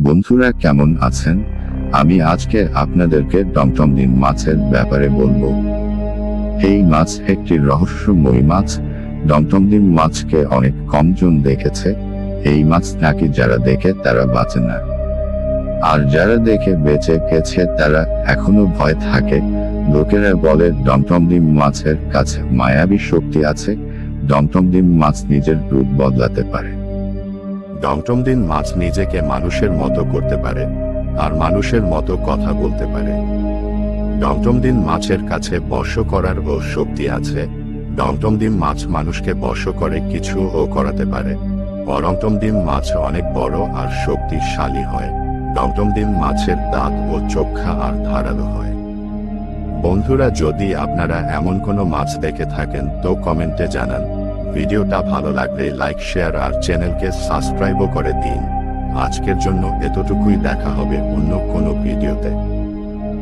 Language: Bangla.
বন্ধুরা কেমন আছেন? আমি আজকে আপনাদেরকে টমটমদিন মাছের ব্যাপারে বলবো। এই মাছ একটি রহস্যময়ী মাছ। টমটমদিন মাছকে অনেক কম জন দেখেছে। এই মাছ নাকি যারা দেখে তারা বাঁচে না, আর যারা দেখে বেঁচে গেছে তারা এখনো ভয় থাকে। লোকেরা বলে টমটমদিন মাছের কাছে মায়াবী শক্তি আছে। টমটমদিন মাছ নিজের রূপ বদলাতে পারে। টমটমদিন মাছ নিজেকে মানুষের মতো করতে পারে, আর মানুষের মতো কথা বলতে পারে। টমটমদিন মাছের কাছে বশ করার ও শক্তি আছে। টমটমদিন মাছ মানুষকে বশ করে কিছু ও করাতে পারে। টমটমদিন মাছ অনেক বড় আর শক্তিশালী হয়। টমটমদিন মাছের দাঁত ও চোখা আর ধারালো হয়। বন্ধুরা, যদি আপনারা এমন কোনো মাছ দেখে থাকেন তো কমেন্টে জানান। ভিডিওটা ভালো লাগলে লাইক, শেয়ার আর চ্যানেলকে সাবস্ক্রাইবও করে দিন। আজকের জন্য এতটুকুই, দেখা হবে অন্য কোনো ভিডিওতে।